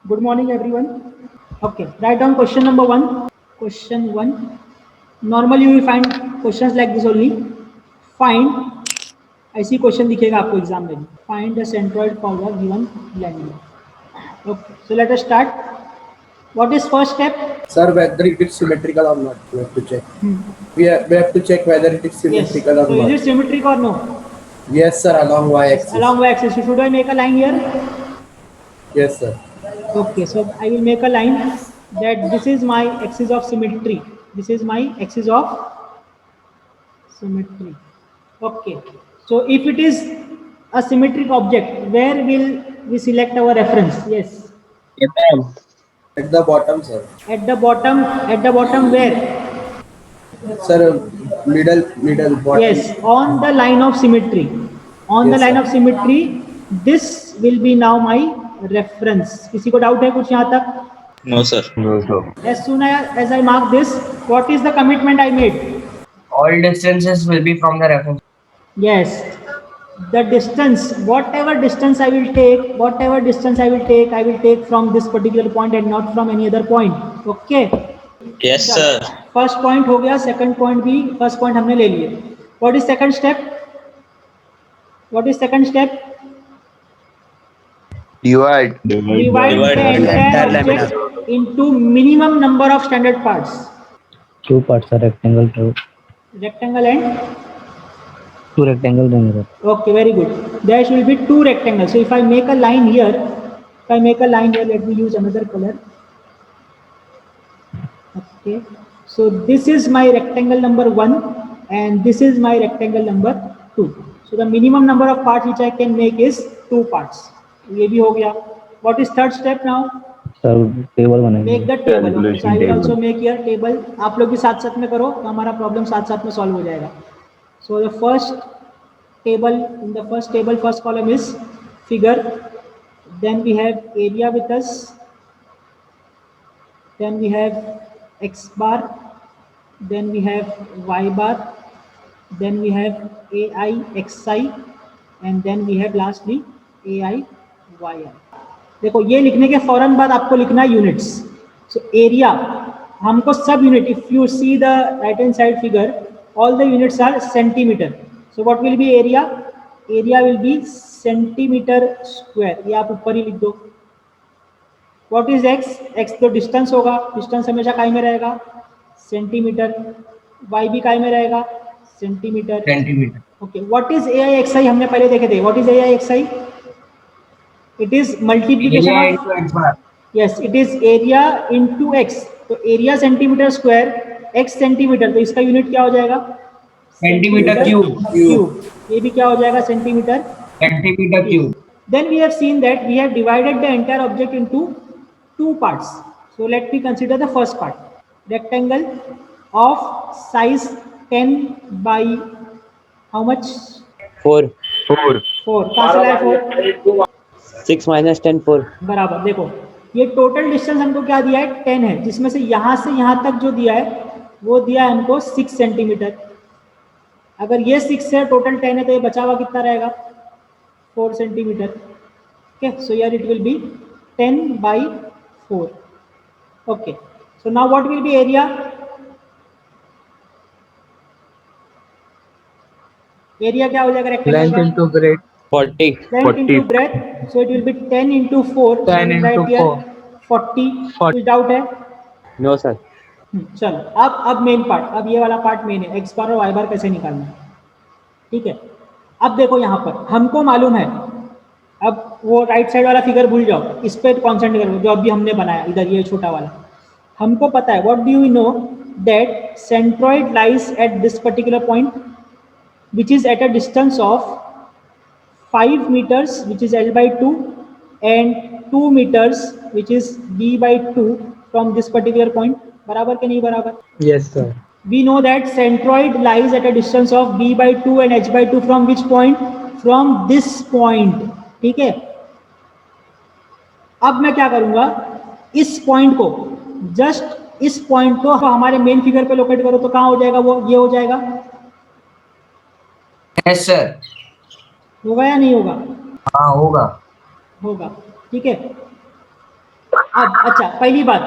Good morning, everyone. Okay, write down question number one. Question one. Normally, you will find questions like this only. Find, ऐसी question दिखेगा आपको exam में. Find the centroid for the given length. Okay, so let us start. What is first step? Sir, whether it is symmetrical or not, we have to check. We have to check whether it is Yes. symmetrical or So is not. it symmetric or no? Yes, sir, along y-axis. Along y-axis. So should I make a line here? Yes, sir. Okay, so I will make a line that this is my axis of symmetry. This is my axis of symmetry. Okay, so if it is a symmetric object, where will we select our reference? Yes, At the bottom, sir. at the bottom where? Sir, middle, bottom. Yes, on the line of symmetry. On the Yes, line sir. of symmetry, this will be now my reference. किसी को doubt है कुछ यहाँ तक? No, sir. As soon as I mark this, what is the commitment I made? All distances will be from the reference. Yes, the distance, whatever distance I will take, I will take from this particular point and not from any other point. Okay. Yes, sir. First point हो गया, second point भी, first point हमने ले लिए. What is second step? Divide. Divide the entire object into minimum number of standard parts. Two parts are rectangle, Rectangle and two rectangle rectangle. okay, very good. There will be two rectangles. So if I make a line here, let me use another color. Okay, so this is my rectangle number 1 and this is my rectangle number 2. So the minimum number of parts which I can make is 2 parts. ये भी हो गया. What is third step now? Sir, table बनाएंगे. Make the table. So I will also make here table. आप लोग भी साथ साथ में करो तो हमारा प्रॉब्लम साथ साथ में सॉल्व हो जाएगा. So the first table, in the first table, first column is figure. Then we have area with us. Then we have x bar. Then we have y bar. Then we have ai xi. And then we have lastly ai yi. देखो ये लिखने के फौरन बाद आपको लिखना है units. So area हमको सब unit, if you see the right hand side figure, all the units R centimetre. So what will B area? Area will be centimetre square. ये आप ऊपर ही लिख दो. What is x? एक्स तो distance होगा, distance हमेशा काय में रहेगा? सेंटीमीटर. वाई भी काय में रहेगा? Centimetre. Centimeter. Okay, what is a i x i? हमने पहले देखे थे. What is a i x i? It is multiplication Area of, into x bar. yes, it is area into x. तो area centimetre square, x centimetre, तो इसका unit क्या हो जाएगा? Centimeter cube. क्यूब. ये भी क्या हो जाएगा? Centimetre. Centimeter cube. Then we have seen that we have divided the entire object into two parts. So let me consider the first part. Rectangle of size 10 by how much? 4. 4. कहाँ से लाए 4? 6 minus 10 4. बराबर. देखो ये total distance हमको क्या दिया है? 10 है, जिसमें से यहाँ तक जो दिया है वो दिया है हमको 6 सेंटीमीटर. अगर ये 6 है, टोटल 10 है, तो ये बचा हुआ कितना रहेगा? 4 centimetre. Okay, so here it will B 10 by 4. Okay, so now what will B area? Area क्या हो जाएगा? Rectangle Length into breadth. 40. length into breadth, so it will be 10 into 4. 10 into right here 4. 40. कुछ doubt है? No sir. चलो अब main part. अब ये वाला पार्ट मेन है. एक्स बार और वाई बार कैसे निकालना है. ठीक है, अब देखो यहाँ पर हमको मालूम है. अब वो राइट साइड वाला फिगर भूल जाओ, इस पर कॉन्सेंट्रेट करो जो अभी हमने बनाया इधर, ये छोटा वाला. हमको पता है, what do you know, that centroid lies at this particular point which is at a distance of 5 meters which is L by 2 and 2 meters which is B by 2 from this particular point. बराबर के नहीं बराबर? Yes, sir. We know that centroid lies at a distance of B by 2 and H by 2 from which point? From this point. ठीक है, अब मैं क्या करूंगा, इस पॉइंट को, जस्ट इस पॉइंट को हमारे मेन फिगर पे लोकेट करो तो कहाँ हो जाएगा? वो ये हो जाएगा. Yes sir. होगा या नहीं होगा? हाँ होगा. होगा. ठीक है, अब अच्छा, पहली बात,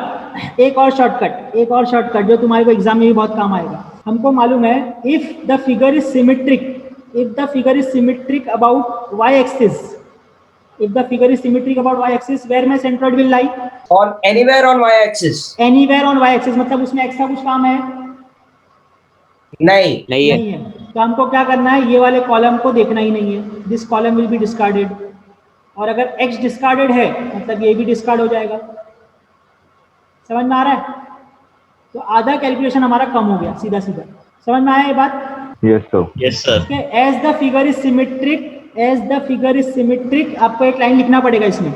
एक और शॉर्टकट जो तुम्हारे को एग्जाम में भी बहुत काम आएगा। हमको मालूम है if the figure is symmetric about y axis, if the figure is symmetric about y axis, where my centroid will lie? On anywhere on y-axis. Anywhere on y axis, मतलब उसमें x का कुछ काम है? नहीं. नहीं है. नहीं है। तो हमको क्या करना है, ये वाले कॉलम को देखना ही नहीं है, this column will be discarded. और अगर x डिस्कार्डेड है मतलब ये भी डिस्कार्ड हो जाएगा। समझ में आ रहा है? तो आधा कैलकुलेशन हमारा कम हो गया, सीधा सीधा। समझ में आया ये बात? Yes, sir. Yes, sir. As the figure is symmetric, आपको एक लाइन लिखना पड़ेगा इसमें।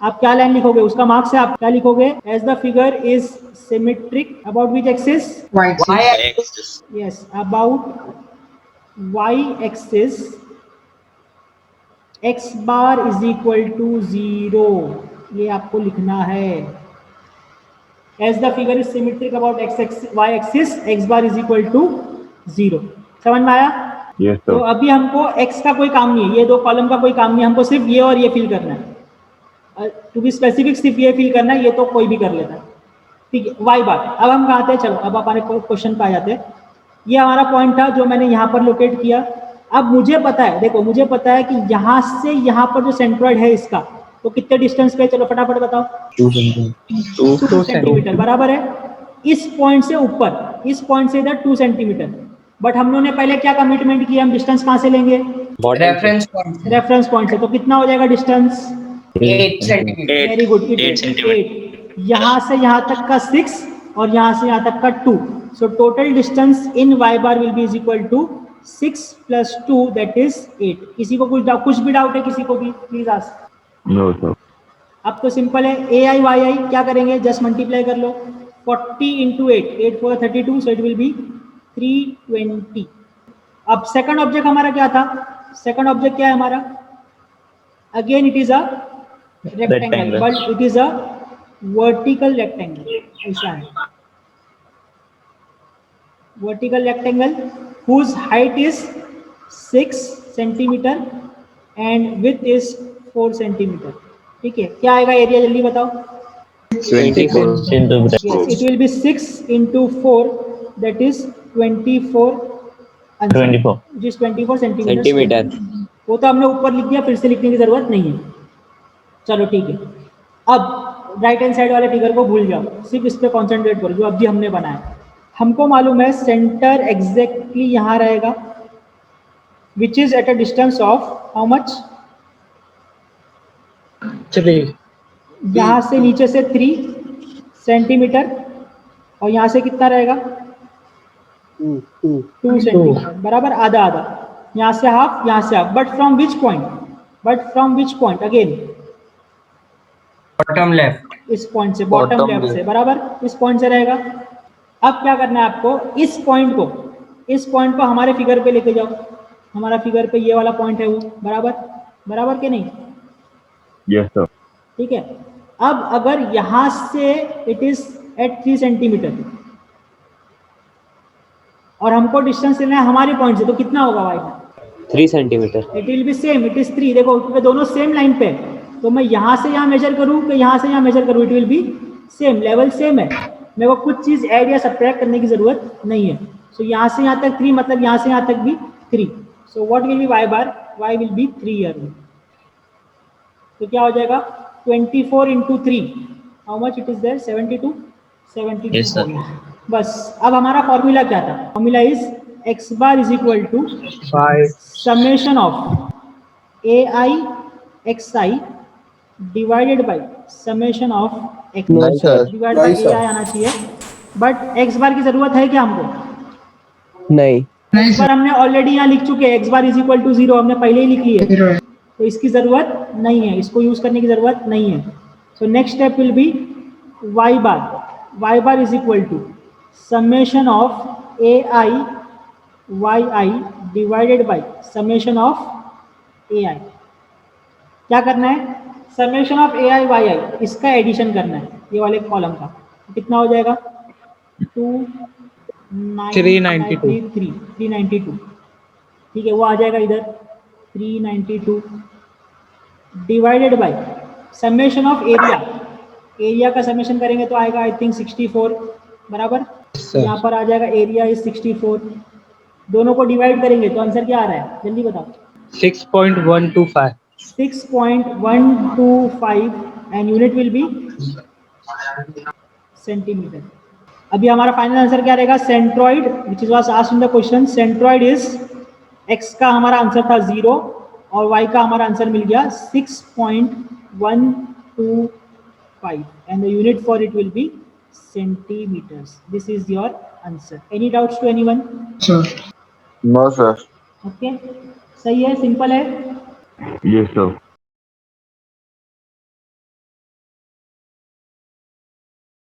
आप क्या लाइन लिखोगे, उसका मार्क्स है, आप क्या लिखोगे? As the figure is symmetric about which axis? Y-axis. Yes, about y axis, x bar is equal to 0, ये आपको लिखना है। As the figure is symmetric about y axis, x bar is equal to 0। समझ में आया? Yes, तो sir. अभी हमको x का कोई काम नहीं है, ये दो कॉलम का कोई काम नहीं है, हमको सिर्फ ये और ये फिल करना है। टू बी स्पेसिफिक सिर्फ ये फिल करना है, ये तो कोई भी कर लेता है। ठीक है, y बार। अब हम कहाँ थे, चलो अब हमारे क्वेश्चन पे आ जाते हैं। ये हमारा पॉइंट था जो मैंने यहाँ पर लोकेट किया। अब मुझे पता है, देखो मुझे पता है कि यहाँ से यहाँ पर जो सेंट्रॉइड है इसका, तो कितने डिस्टेंस पे, चलो फटाफट बताओ। 2 सेंटीमीटर बराबर है। इस पॉइंट से ऊपर, इस पॉइंट से इधर 2 सेंटीमीटर। बट हम लोगों ने पहले क्या कमिटमेंट किया, हम डिस्टेंस कहाँ से लेंगे? Reference point. रेफरेंस पॉइंट से। तो कितना हो जाएगा distance? 8 centimeter. Very good, 8 centimetre. 8। यहाँ से यहाँ तक का 6 और यहाँ से यहाँ तक का 2। So total distance in y bar will be is equal to 6 + 2 that is 8। किसी को कुछ भी डाउट है किसी को भी, प्लीज आस्क। No, sir. अब तो सिंपल है, ai yi क्या करेंगे, जस्ट मल्टीप्लाई कर लो। 40 × 8, 8 4 32, सो इट विल बी 320। अब सेकंड ऑब्जेक्ट हमारा क्या था? सेकंड ऑब्जेक्ट क्या है हमारा? Again it is a rectangle, Rectangle. But it is a vertical rectangle. ऐसा है, vertical rectangle whose height is 6 centimetre and width is 4 centimetre. ठीक है, क्या आएगा एरिया, जल्दी बताओ। 24 into Yes, it will be 6 × 4, that is 24 answer, 24. which is 24 centimetre. Centimetre. वो तो हमने ऊपर लिख दिया, फिर से लिखने की जरूरत नहीं है। चलो ठीक है, अब राइट हैंड साइड वाले फिगर को भूल जाओ, सिर्फ इस पे कॉन्सेंट्रेट करो जो अभी हमने बनाया। हमको मालूम है सेंटर एग्जैक्टली यहाँ रहेगा, which is at a distance of how much? यहाँ से नीचे से 3 सेंटीमीटर, और यहाँ से कितना रहेगा? 2 सेंटीमीटर बराबर, आधा आधा। यहाँ से हाफ, यहाँ से half. But from which point? Again Bottom left. इस पॉइंट से, बॉटम लेफ्ट से बराबर, इस पॉइंट से रहेगा। अब क्या करना है आपको, इस पॉइंट को हमारे फिगर पे लेके जाओ। हमारा फिगर पे ये वाला पॉइंट है वो, बराबर के नहीं? Yes, sir. ठीक है। अब अगर यहां से इट इज एट 3 सेंटीमीटर और हमको डिस्टेंस लेना है हमारे पॉइंट से, तो कितना होगा वाई का? 3 centimetre. It will B same, it is 3। देखो क्योंकि दोनों सेम लाइन पे है, तो मैं यहाँ से यहाँ मेजर करूँ कि यहाँ से यहाँ मेजर करूँ, it will B same, level same है। मेरे को कुछ चीज़ ऐड या सब्ट्रैक्ट करने की जरूरत नहीं है। सो यहाँ से यहाँ तक 3, मतलब यहाँ से यहाँ तक भी 3। So what will be Y bar? Y will be 3 year. तो क्या हो जाएगा? 24 × 3, how much it is there? 72 Yes, sir. हो गया। बस अब हमारा फॉर्मूला क्या था? Formula is x bar is equal to summation of ai xi divided by summation of x No, sir. Divide by No, sir. ai आना चाहिए। But x बार की जरूरत है क्या हमको? नहीं. x बार हमने ऑलरेडी यहाँ लिख चुके हैं, x bar is equal to 0 हमने पहले ही लिख ली है, तो इसकी जरूरत नहीं है, इसको यूज करने की जरूरत नहीं है। So next step will be y bar is equal to summation of ai yi divided by summation of ai। क्या करना है? समेशन ऑफ ai yi, इसका एडिशन करना है ये वाले कॉलम का। कितना हो जाएगा? 392। ठीक है, वो आ जाएगा इधर 392 divided by summation of area. Area का समेशन करेंगे तो आएगा आई थिंक 64 बराबर। यहाँ पर आ जाएगा एरिया इज 64। दोनों को डिवाइड करेंगे तो आंसर क्या आ रहा है, जल्दी बताओ। 6.125. 6.125 and unit will be centimetre. अभी हमारा फाइनल आंसर क्या रहेगा, centroid which is was asked in the question. Centroid is x का हमारा आंसर था 0 और y का हमारा आंसर मिल गया 6.125 and the unit for it will be centimetres. This is your answer. Any doubts to anyone? No, sir. Okay, सही है, सिंपल है। Yes, sir.